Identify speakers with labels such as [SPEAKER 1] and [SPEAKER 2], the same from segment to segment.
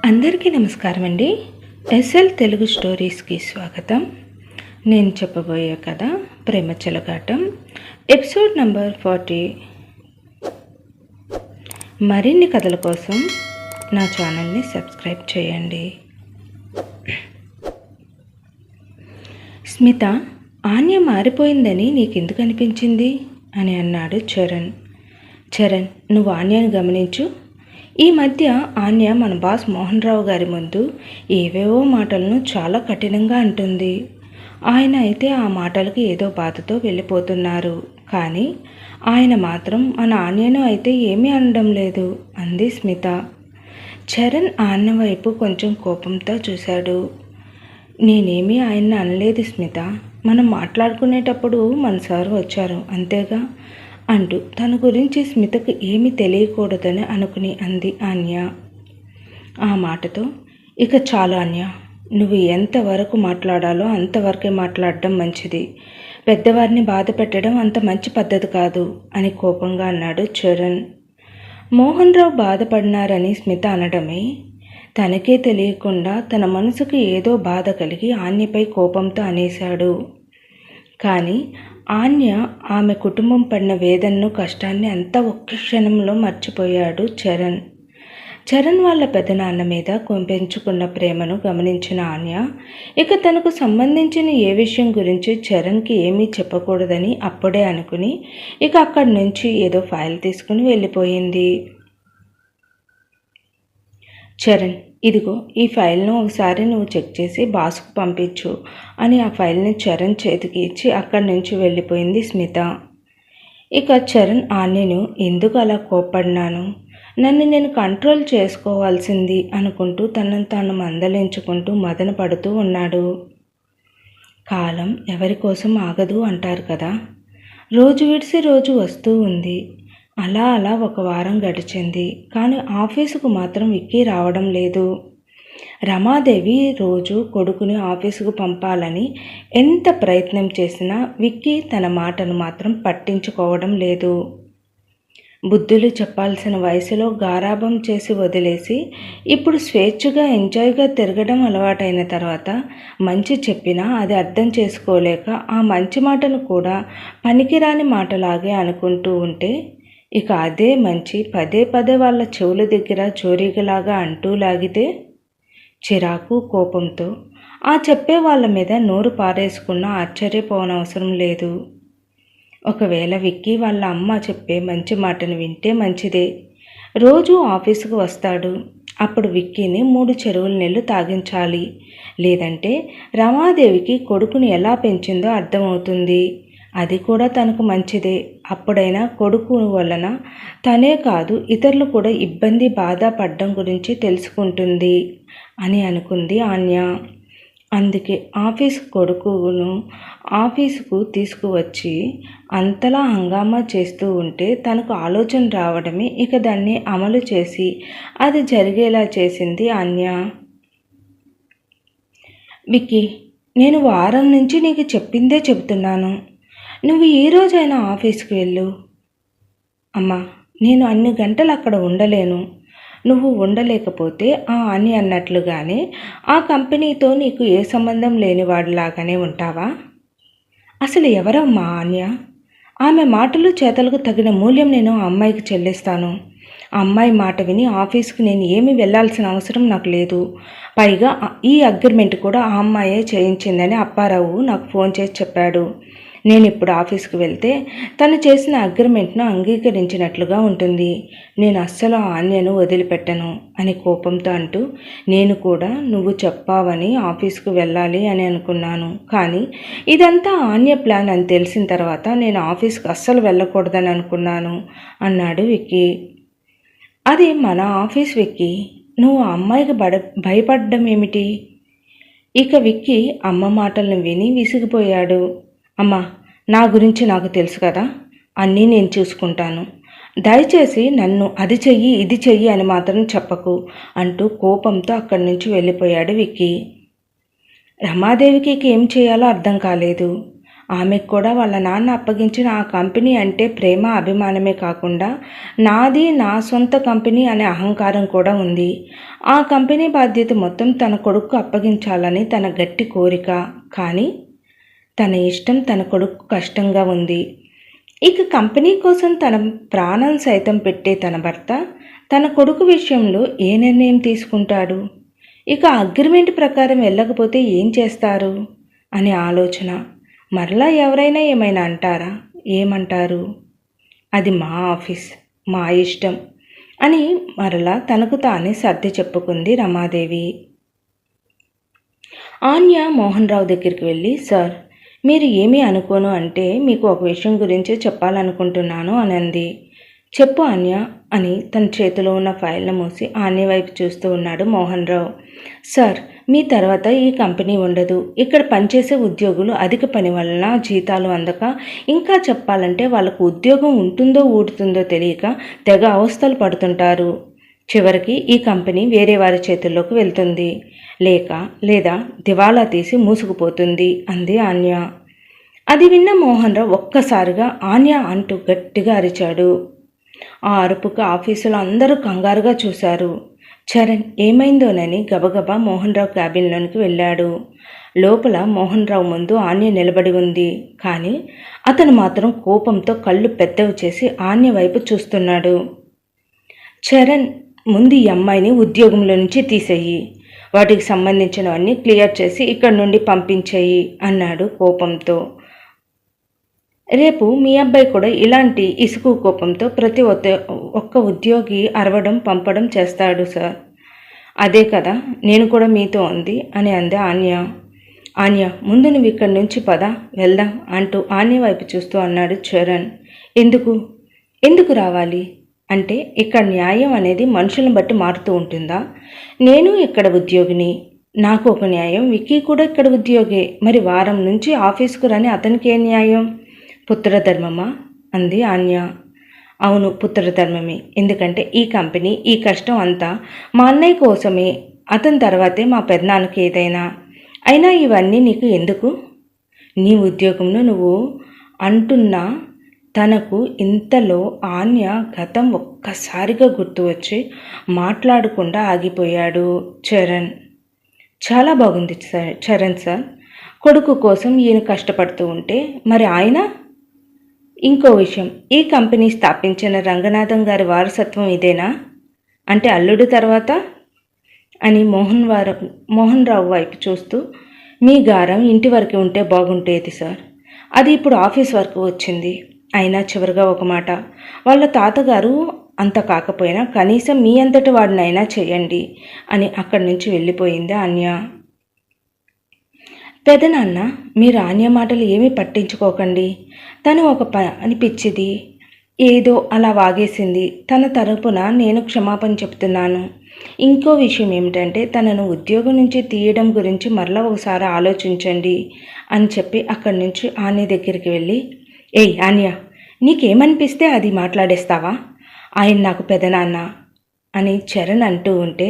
[SPEAKER 1] అందరికీ నమస్కారం అండి. ఎస్ఎల్ తెలుగు స్టోరీస్కి స్వాగతం. నేను చెప్పబోయే కథ ప్రేమ చెలగాటం, ఎపిసోడ్ నంబర్ 40. మరిన్ని కథల కోసం నా ఛానల్ని సబ్స్క్రైబ్ చేయండి. స్మిత, ఆన్య మారిపోయిందని నీకెందుకు అనిపించింది అని అన్నాడు చరణ్. చరణ్, నువ్వు ఆన్యను గమనించు. ఈ మధ్య ఆన్య మన బాస్ మోహన్ రావు గారి ముందు ఏవేవో మాటలను చాలా కఠినంగా అంటుంది. ఆయన అయితే ఆ మాటలకు ఏదో బాధతో వెళ్ళిపోతున్నారు. కానీ ఆయన మాత్రం మన ఆన్యను అయితే ఏమీ అనడం లేదు అంది స్మిత. చరణ్ ఆన్య వైపు కొంచెం కోపంతో చూశాడు. నేనేమీ ఆయన్ని అనలేదు స్మిత. మనం మాట్లాడుకునేటప్పుడు మన సార్ వచ్చారు అంతేగా అంటూ తన గురించి స్మితకు ఏమీ తెలియకూడదని అనుకుని అంది ఆన్య. ఆ మాటతో, ఇక చాలు ఆన్య, నువ్వు ఎంతవరకు మాట్లాడాలో అంతవరకే మాట్లాడడం మంచిది. పెద్దవారిని బాధ పెట్టడం అంత మంచి పద్ధతి కాదు అని కోపంగా అన్నాడు చరణ్. మోహన్ రావు బాధపడినారని స్మిత అనడమే తనకే తెలియకుండా తన మనసుకు ఏదో బాధ కలిగి ఆన్యపై కోపంతో అనేశాడు. కానీ ఆన్య ఆమె కుటుంబం పడిన వేదనను, కష్టాన్ని అంతా ఒక్క క్షణంలో మర్చిపోయాడు చరణ్. చరణ్ వాళ్ళ పెదనాన్న మీద పెంచుకున్న ప్రేమను గమనించిన ఆన్య ఇక తనకు సంబంధించిన ఏ విషయం గురించి చరణ్కి ఏమీ చెప్పకూడదని అప్పుడే అనుకుని ఇక అక్కడి నుంచి ఏదో ఫైల్ తీసుకుని వెళ్ళిపోయింది. చరణ్, ఇదిగో ఈ ఫైల్ను ఒకసారి నువ్వు చెక్ చేసి బాస్కు పంపించు అని ఆ ఫైల్ని చరణ్ చేతికి ఇచ్చి అక్కడి నుంచి వెళ్ళిపోయింది స్మిత. ఇక చరణ్ ఆన్యను ఎందుకు అలా కోప్పడినాను, నన్ను నేను కంట్రోల్ చేసుకోవాల్సింది అనుకుంటూ తనను తాను మందలించుకుంటూ మదన పడుతూ ఉన్నాడు. కాలం ఎవరి కోసం ఆగదు అంటారు కదా. రోజు విడిసి రోజు వస్తూ ఉంది. అలా అలా ఒక వారం గడిచింది. కానీ ఆఫీసుకు మాత్రం విక్కీ రావడం లేదు. రమాదేవి రోజు కొడుకుని ఆఫీసుకు పంపాలని ఎంత ప్రయత్నం చేసినా విక్కీ తన మాటను మాత్రం పట్టించుకోవడం లేదు. బుద్ధులు చెప్పాల్సిన వయసులో గారాబం చేసి వదిలేసి ఇప్పుడు స్వేచ్ఛగా ఎంజాయ్గా తిరగడం అలవాటైన తర్వాత మంచి చెప్పినా అది అర్థం చేసుకోలేక ఆ మంచి మాటను కూడా పనికిరాని మాటలాగే అనుకుంటూ ఉంటే ఇక అదే మంచి పదే పదే వాళ్ళ చెవుల దగ్గర చోరీగలాగా అంటూ లాగితే చిరాకు, కోపంతో ఆ చెప్పే వాళ్ళ మీద నోరు పారేసుకున్నా ఆశ్చర్యపోనవసరం లేదు. ఒకవేళ విక్కీ వాళ్ళ అమ్మ చెప్పే మంచి మాటను వింటే మంచిదే. రోజు ఆఫీసుకు వస్తాడు. అప్పుడు విక్కీని 3 చెరువుల నీళ్లు తాగించాలి. లేదంటే రమాదేవికి కొడుకుని ఎలా పెంచిందో అర్థమవుతుంది. అది కూడా తనకు మంచిదే. అప్పుడైనా కొడుకు వలన తనే కాదు ఇతరులు కూడా ఇబ్బంది, బాధ పడ్డం గురించి తెలుసుకుంటుంది అని అనుకుంది ఆన్య. అందుకే కొడుకును ఆఫీసుకు తీసుకువచ్చి అంతలా హంగామా చేస్తూ ఉంటే తనకు ఆలోచన రావడమే ఇక దాన్ని అమలు చేసి అది జరిగేలా చేసింది ఆన్య. విక్కీ, నేను వారం నుంచి నీకు చెప్పిందే చెబుతున్నాను. నువ్వు ఈ రోజైనా ఆఫీస్కి వెళ్ళు. అమ్మా, నేను అన్ని గంటలు అక్కడ ఉండలేను. నువ్వు ఉండలేకపోతే ఆ అని అన్నట్లుగానే ఆ కంపెనీతో నీకు ఏ సంబంధం లేనివాడిలాగానే ఉంటావా? అసలు ఎవరమ్మా ఆన్య? ఆమె మాటలు చేతలకు తగిన మూల్యం నేను ఆ అమ్మాయికి చెల్లిస్తాను. ఆ అమ్మాయి మాట విని ఆఫీస్కి నేను ఏమీ వెళ్ళాల్సిన అవసరం నాకు లేదు. పైగా ఈ అగ్రిమెంట్ కూడా ఆ అమ్మాయే చేయించిందని అప్పారావు నాకు ఫోన్ చేసి చెప్పాడు. నేను ఇప్పుడు ఆఫీస్కి వెళ్తే తను చేసిన అగ్రిమెంట్ను అంగీకరించినట్లుగా ఉంటుంది. నేను అస్సలు ఆన్యను వదిలిపెట్టను అని కోపంతో అంటూ, నేను కూడా నువ్వు చెప్పావని ఆఫీస్కు వెళ్ళాలి అని అనుకున్నాను. కానీ ఇదంతా ఆన్య ప్లాన్ అని తెలిసిన తర్వాత నేను ఆఫీస్కి అస్సలు వెళ్ళకూడదని అనుకున్నాను అన్నాడు విక్కీ. అది మన ఆఫీస్ విక్కీ. నువ్వు ఆ అమ్మాయికి భయపడడం ఏమిటి? ఇక విక్కీ అమ్మ మాటలను విని విసిగిపోయాడు. అమ్మా, నా గురించి నాకు తెలుసు కదా, అన్నీ నేను చూసుకుంటాను. దయచేసి నన్ను అది చెయ్యి ఇది చెయ్యి అని మాత్రం చెప్పకు అంటూ కోపంతో అక్కడి నుంచి వెళ్ళిపోయాడు విక్కీ. రమాదేవికి ఏం చేయాలో అర్థం కాలేదు. ఆమెకు కూడా వాళ్ళ నాన్న అప్పగించిన ఆ కంపెనీ అంటే ప్రేమ అభిమానమే కాకుండా నాది నా సొంత కంపెనీ అనే అహంకారం కూడా ఉంది. ఆ కంపెనీ బాధ్యత మొత్తం తన కొడుకు అప్పగించాలని తన గట్టి కోరిక. కానీ తన ఇష్టం తన కొడుకు కష్టంగా ఉంది. ఇక కంపెనీ కోసం తన ప్రాణం సైతం పెట్టే తన భర్త తన కొడుకు విషయంలో ఏ నిర్ణయం తీసుకుంటాడు? ఇక అగ్రిమెంట్ ప్రకారం వెళ్ళకపోతే ఏం చేస్తారు అనే ఆలోచన. మరలా ఎవరైనా ఏమైనా అంటారా? ఏమంటారు? అది మా ఆఫీస్, మా ఇష్టం అని మరలా తనకు తానే సర్ది చెప్పుకుంది రమాదేవి. ఆన్య మోహన్ రావు దగ్గరికి వెళ్ళి, సార్, మీరు ఏమీ అనుకోను అంటే మీకు ఒక విషయం గురించి చెప్పాలనుకుంటున్నాను అని అంది. చెప్పు ఆన్య అని తన చేతిలో ఉన్న ఫైల్ను మూసి ఆన్య వైపు చూస్తూ ఉన్నాడు మోహన్ రావు. సార్, మీ తర్వాత ఈ కంపెనీ ఉండదు. ఇక్కడ పనిచేసే ఉద్యోగులు అధిక పని వలన జీతాలు అందక, ఇంకా చెప్పాలంటే వాళ్ళకు ఉద్యోగం ఉంటుందో ఊడుతుందో తెలియక తెగ అవస్థలు పడుతుంటారు. చివరికి ఈ కంపెనీ వేరే వారి చేతుల్లోకి వెళ్తుంది, లేదా దివాలా తీసి మూసుకుపోతుంది అంది ఆన్య. అది విన్న మోహన్ రావు ఒక్కసారిగా ఆన్య అంటూ గట్టిగా అరిచాడు. ఆ అరుపుకు ఆఫీసులో అందరూ కంగారుగా చూశారు. చరణ్ ఏమైందోనని గబగబా మోహన్ రావు క్యాబిన్లోనికి వెళ్ళాడు. లోపల మోహన్ రావు ముందు ఆన్య నిలబడి ఉంది. కానీ అతను మాత్రం కోపంతో కళ్ళు పెద్దవి చేసి ఆన్య వైపు చూస్తున్నాడు. చరణ్, ముందు ఈ అమ్మాయిని ఉద్యోగంలో నుంచి తీసేయి, వాటికి సంబంధించినవన్నీ క్లియర్ చేసి ఇక్కడి నుండి పంపించేయి అన్నాడు కోపంతో. రేపు మీ అబ్బాయి కూడా ఇలాంటి ఇసుకు కోపంతో ప్రతి ఒక్క ఉద్యోగి అరవడం పంపడం చేస్తాడు సార్. అదే కదా నేను కూడా మీతో ఉంది అని అంది ఆన్య. ఆన్య, ముందు నువ్వు ఇక్కడి నుంచి పద, వెళ్దాం అంటూ ఆన్య వైపు చూస్తూ అన్నాడు చరణ్. ఎందుకు రావాలి అంటే ఇక్కడ న్యాయం అనేది మనుషులను బట్టి మారుతూ ఉంటుందా? నేను ఇక్కడ ఉద్యోగిని, నాకు ఒక న్యాయం, విక్కీ కూడా ఇక్కడ ఉద్యోగే. మరి వారం నుంచి ఆఫీస్కు రాని అతనికి ఏ న్యాయం? పుత్రధర్మమా అంది ఆన్య. అవును, పుత్రధర్మమే. ఎందుకంటే ఈ కంపెనీ, ఈ కష్టం అంతా మా అన్నయ్య కోసమే. అతని తర్వాతే మా పెద్దనాన్నకి ఏదైనా. అయినా ఇవన్నీ నీకు ఎందుకు? నీ ఉద్యోగంను నువ్వు అంటున్నా. తనకు ఇంతలో ఆన్య గతం ఒక్కసారిగా గుర్తు వచ్చి మాట్లాడకుండా ఆగిపోయాడు చరణ్. చాలా బాగుంది చరణ్ సార్, కొడుకు కోసం ఈయన కష్టపడుతూ ఉంటే మరి ఆయన? ఇంకో విషయం, ఈ కంపెనీ స్థాపించిన రంగనాథం గారి వారసత్వం ఇదేనా? అంటే అల్లుడు తర్వాత అని మోహన్ రావు వైపు చూస్తూ, మీ గారం ఇంటి వరకు ఉంటే బాగుంటేది సార్, అది ఇప్పుడు ఆఫీస్ వరకు వచ్చింది. అయినా చివరిగా ఒక మాట, వాళ్ళ తాతగారు అంత కాకపోయినా కనీసం మీ అంతటి వాడినైనా చేయండి అని అక్కడి నుంచి వెళ్ళిపోయింది ఆన్య. పెదనాన్న, మీరు ఆన్య మాటలు ఏమీ పట్టించుకోకండి. తను ఒక అనిపించింది, ఏదో అలా వాగేసింది. తన తరపున నేను క్షమాపణ చెప్తున్నాను. ఇంకో విషయం ఏమిటంటే తనను ఉద్యోగం నుంచి తీయడం గురించి మరలా ఒకసారి ఆలోచించండి అని చెప్పి అక్కడి నుంచి ఆన్య దగ్గరికి వెళ్ళి, ఏయ్ ఆన్య, నీకేమనిపిస్తే అది మాట్లాడేస్తావా? ఆయన నాకు పెదనాన్న అని చరణ్ అంటూ ఉంటే,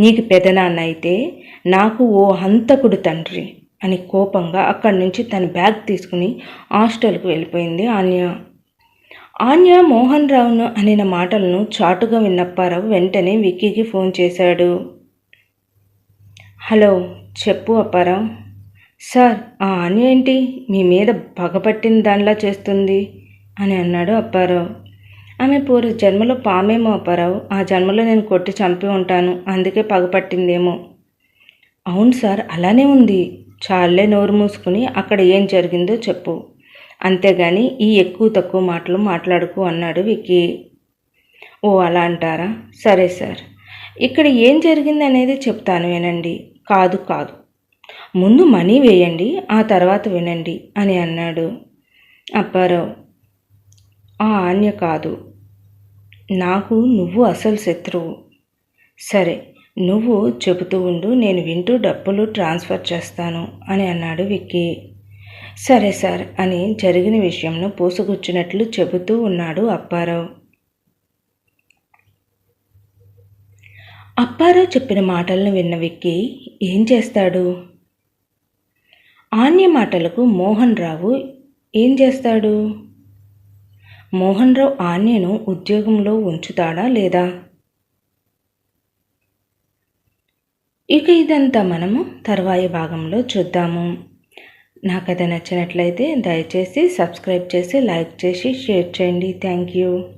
[SPEAKER 1] నీకు పెదనాన్న అయితే నాకు ఓ హంతకుడు తండ్రి అని కోపంగా అక్కడి నుంచి తన బ్యాగ్ తీసుకుని హాస్టల్కు వెళ్ళిపోయింది ఆన్య మోహన్ రావును అనిన మాటలను చాటుగా విన్న అప్పారావు వెంటనే విక్కీకి ఫోన్ చేశాడు. హలో, చెప్పు అప్పారావు. సార్, ఆ ఆన్య ఏంటి మీ మీద పగపట్టిన దానిలా చేస్తుంది అని అన్నాడు అప్పారావు. ఆమె పూర్వ జన్మలో పామేమో అప్పారావు. ఆ జన్మలో నేను కొట్టి చంపి ఉంటాను, అందుకే పగపట్టిందేమో. అవును సార్, అలానే ఉంది. చాలే, నోరు మూసుకుని అక్కడ ఏం జరిగిందో చెప్పు, అంతేగాని ఈ ఎక్కువ తక్కువ మాటలు మాట్లాడుకు అన్నాడు విక్కీ. ఓ అలా అంటారా? సరే సార్, ఇక్కడ ఏం జరిగింది అనేది చెప్తాను వినండి. కాదు, ముందు మనీ వేయండి, ఆ తర్వాత వినండి అని అన్నాడు అప్పారావు. ఆ ఆన్య కాదు, నాకు నువ్వు అసలు శత్రువు. సరే, నువ్వు చెబుతూ ఉండు, నేను వింటూ డబ్బులు ట్రాన్స్ఫర్ చేస్తాను అని అన్నాడు విక్కీ. సరే సార్ అని జరిగిన విషయంను పూసగుచ్చినట్లు చెబుతూ ఉన్నాడు అప్పారావు. అప్పారావు చెప్పిన మాటలను విన్న విక్కీ ఏం చేస్తాడు? ఆన్య మాటలకు మోహన్ రావు ఏం చేస్తాడు? మోహన్ రావు ఆన్యను ఉద్యోగంలో ఉంచుతాడా లేదా? ఇక ఇదంతా మనము తర్వాయి భాగంలో చూద్దాము. నా కథ నచ్చినట్లయితే దయచేసి సబ్స్క్రైబ్ చేసి లైక్ చేసి షేర్ చేయండి. Thank you.